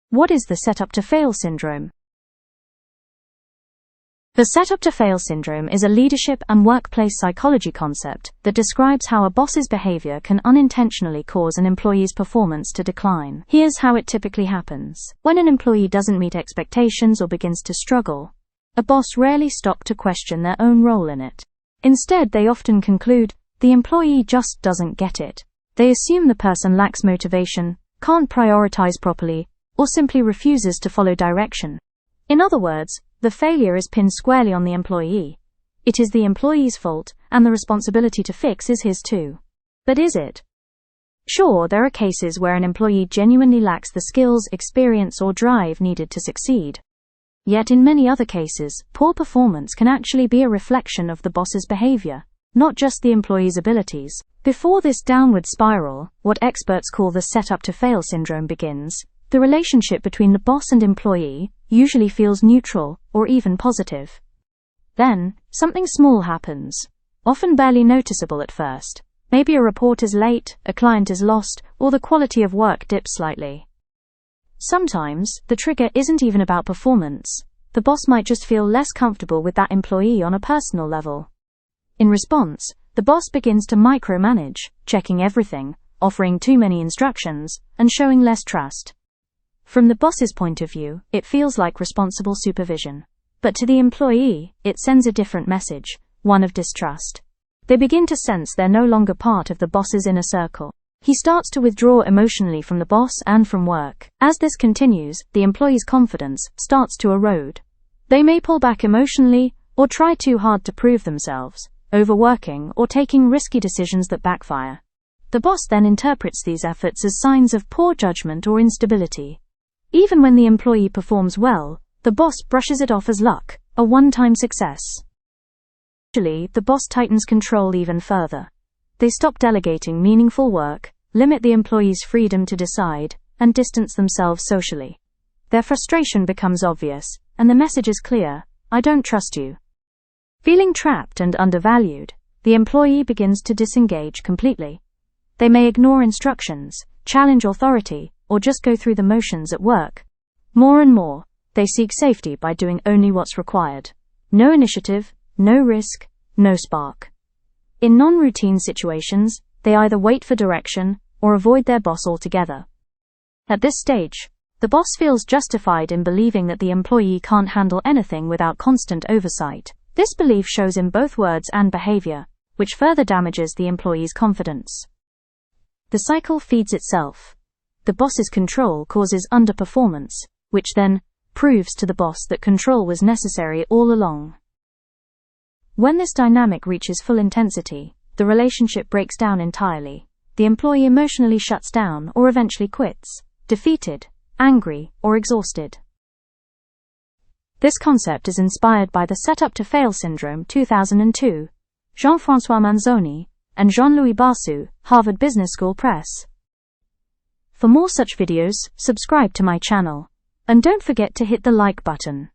What is the set-up-to-fail syndrome? The set-up-to-fail syndrome is a leadership and workplace psychology concept that describes how a boss's behavior can unintentionally cause an employee's performance to decline. Here's how it typically happens. When an employee doesn't meet expectations or begins to struggle, a boss rarely stops to question their own role in it. Instead, they often conclude, the employee just doesn't get it. They assume the person lacks motivation, can't prioritize properly, or simply refuses to follow direction. In other words, the failure is pinned squarely on the employee. It is the employee's fault, and the responsibility to fix is his too. But is it? Sure, there are cases where an employee genuinely lacks the skills, experience, or drive needed to succeed. Yet in many other cases, poor performance can actually be a reflection of the boss's behavior, not just the employee's abilities. Before this downward spiral, what experts call the set-up-to-fail syndrome begins, the relationship between the boss and employee usually feels neutral or even positive. Then, something small happens, often barely noticeable at first. Maybe a report is late, a client is lost, or the quality of work dips slightly. Sometimes, the trigger isn't even about performance. The boss might just feel less comfortable with that employee on a personal level. In response, the boss begins to micromanage, checking everything, offering too many instructions, and showing less trust. From the boss's point of view, it feels like responsible supervision. But to the employee, it sends a different message, one of distrust. They begin to sense they're no longer part of the boss's inner circle. He starts to withdraw emotionally from the boss and from work. As this continues, the employee's confidence starts to erode. They may pull back emotionally, or try too hard to prove themselves, overworking or taking risky decisions that backfire. The boss then interprets these efforts as signs of poor judgment or instability. Even when the employee performs well, the boss brushes it off as luck, a one-time success. Usually, the boss tightens control even further. They stop delegating meaningful work, limit the employee's freedom to decide, and distance themselves socially. Their frustration becomes obvious, and the message is clear: I don't trust you. Feeling trapped and undervalued, the employee begins to disengage completely. They may ignore instructions, challenge authority, or just go through the motions at work. More and more, they seek safety by doing only what's required. No initiative, no risk, no spark. In non-routine situations, they either wait for direction or avoid their boss altogether. At this stage, the boss feels justified in believing that the employee can't handle anything without constant oversight. This belief shows in both words and behavior, which further damages the employee's confidence. The cycle feeds itself. The boss's control causes underperformance, which then proves to the boss that control was necessary all along. When this dynamic reaches full intensity, the relationship breaks down entirely. The employee emotionally shuts down or eventually quits, defeated, angry, or exhausted. This concept is inspired by the Set-Up-to-Fail Syndrome 2002, Jean-François Manzoni, and Jean-Louis Barsu, Harvard Business School Press. For more such videos, subscribe to my channel. And don't forget to hit the like button.